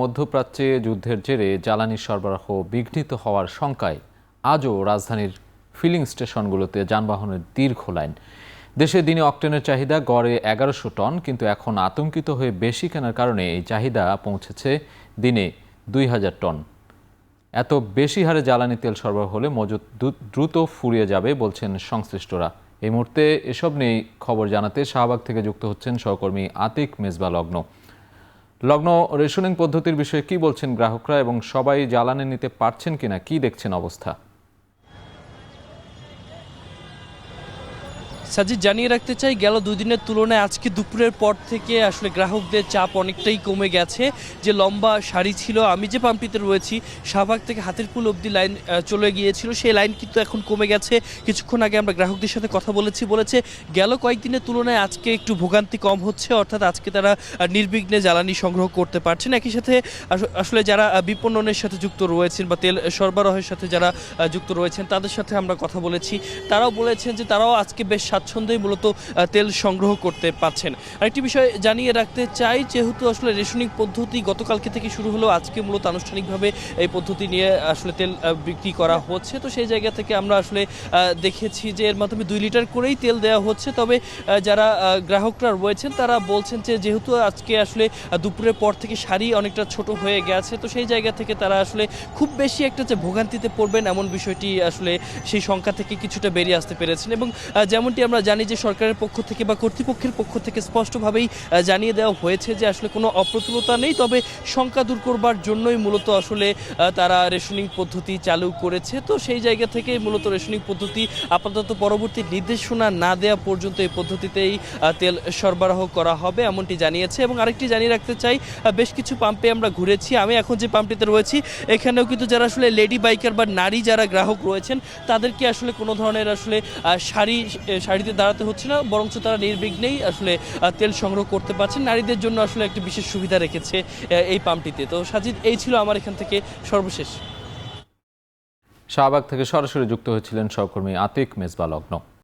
মধ্যপ্রাচ্যে যুদ্ধের জেরে জ্বালানি সরবরাহ বিঘ্নিত হওয়ার শঙ্কায় আজও রাজধানীর ফিলিং স্টেশনগুলোতে যানবাহনের দীর্ঘ লাইন। দেশে দিনে অক্টেনের চাহিদা গড়ে ১১০০ টন, কিন্তু এখন আতঙ্কিত হয়ে বেশি কেনার কারণে এই চাহিদা পৌঁছেছে দিনে ২০০০ টন। এত বেশি হারে জ্বালানি তেল সরবরাহ হলে মজুত দ্রুত ফুরিয়ে যাবে বলছেন সংশ্লিষ্টরা। এই মুহূর্তে এসব নিয়ে খবর জানাতে শাহবাগ থেকে যুক্ত হচ্ছেন সহকর্মী আতিক মেজবা লগ্ন। রেশনিং পদ্ধতির বিষয়ে কি বলছেন গ্রাহকরা এবং সবাই জ্বালানি নিতে পারছেন কিনা, কি দেখছেন অবস্থা? সাজিদ, জানিয়ে রাখতে চাই, গেল 2 দিনের তুলনায় আজকে দুপুরের পর থেকে আসলে গ্রাহকদের চাপ অনেকটাই কমে গেছে। যে লম্বা সারি ছিল, আমি যে পাম্পটিতে রয়েছি শাহবাগ থেকে হাতিরপুল অবধি লাইন চলে গিয়েছিল, সেই লাইন কিন্তু এখন কমে গেছে। কিছুক্ষণ আগে আমরা গ্রাহকদের সাথে কথা বলেছে গেল কয়েকদিনের তুলনায় আজকে একটু ভোগান্তি কম হচ্ছে, অর্থাৎ আজকে তারা নির্বিঘ্নে জ্বালানি সংগ্রহ করতে পারছেন। একই সাথে আসলে যারা বিপণনের সাথে যুক্ত রয়েছেন বা তেল সরবরাহের সাথে যারা যুক্ত রয়েছেন তাদের সাথে আমরা কথা বলেছি। তারাও বলেছেন যে তারাও আজকে বেশ স্বাচ্ছন্দ্যেই মূলত তেল সংগ্রহ করতে পারছেন। আরেকটি বিষয় জানিয়ে রাখতে চাই, যেহেতু আসলে রেশনিং পদ্ধতি গতকালকে থেকে শুরু হলো, আজকে মূলত আনুষ্ঠানিকভাবে এই পদ্ধতি নিয়ে আসলে তেল বিক্রি করা হচ্ছে। তো সেই জায়গা থেকে আমরা আসলে দেখেছি যে এর মাধ্যমে 2 লিটার করেই তেল দেওয়া হচ্ছে। তবে যারা গ্রাহকরা রয়েছেন তারা বলছেন যে যেহেতু আজকে আসলে দুপুরের পর থেকে সারি অনেকটা ছোট হয়ে গেছে, তো সেই জায়গা থেকে তারা আসলে খুব বেশি একটা যে ভোগান্তিতে পড়বেন এমন বিষয়টি আসলে সেই সংখ্যা থেকে কিছুটা বেরিয়ে আসতে পেরেছেন। এবং যেমনটি আমরা জানি যে সরকারের পক্ষ থেকে বা কর্তৃপক্ষের পক্ষ থেকে স্পষ্টভাবেই জানিয়ে দেওয়া হয়েছে যে আসলে কোনো অপ্রতুলতা নেই, তবে শঙ্কা দূর করবার জন্যই মূলত আসলে তারা রেশনিং পদ্ধতি চালু করেছে। তো সেই জায়গা থেকে মূলত রেশনিং পদ্ধতি আপাতত পরবর্তী নির্দেশনা না দেওয়া পর্যন্ত এই পদ্ধতিতেই তেল সরবরাহ করা হবে এমনটি জানিয়েছে। এবং আরেকটি জানিয়ে রাখতে চাই, বেশ কিছু পাম্পে আমরা ঘুরেছি। আমি এখন যে পাম্পটিতে রয়েছি এখানেও কিন্তু যারা আসলে লেডি বাইকার বা নারী যারা গ্রাহক রয়েছেন তাদেরকে আসলে কোনো ধরনের আসলে সারিতে দাঁড়াতে হচ্ছে না, বরঞ্চ তারা নির্বিঘ্নেই আসলে তেল সংগ্রহ করতে পারছেন। নারীদের জন্য আসলে একটি বিশেষ সুবিধা রেখেছে এই পাম্পটিতে। তো সাজিদ, এই ছিল আমার এখান থেকে সর্বশেষ। শাহবাগ থেকে সরাসরি যুক্ত হয়েছিলেন সহকর্মী আতিক মেজবা লগ্ন।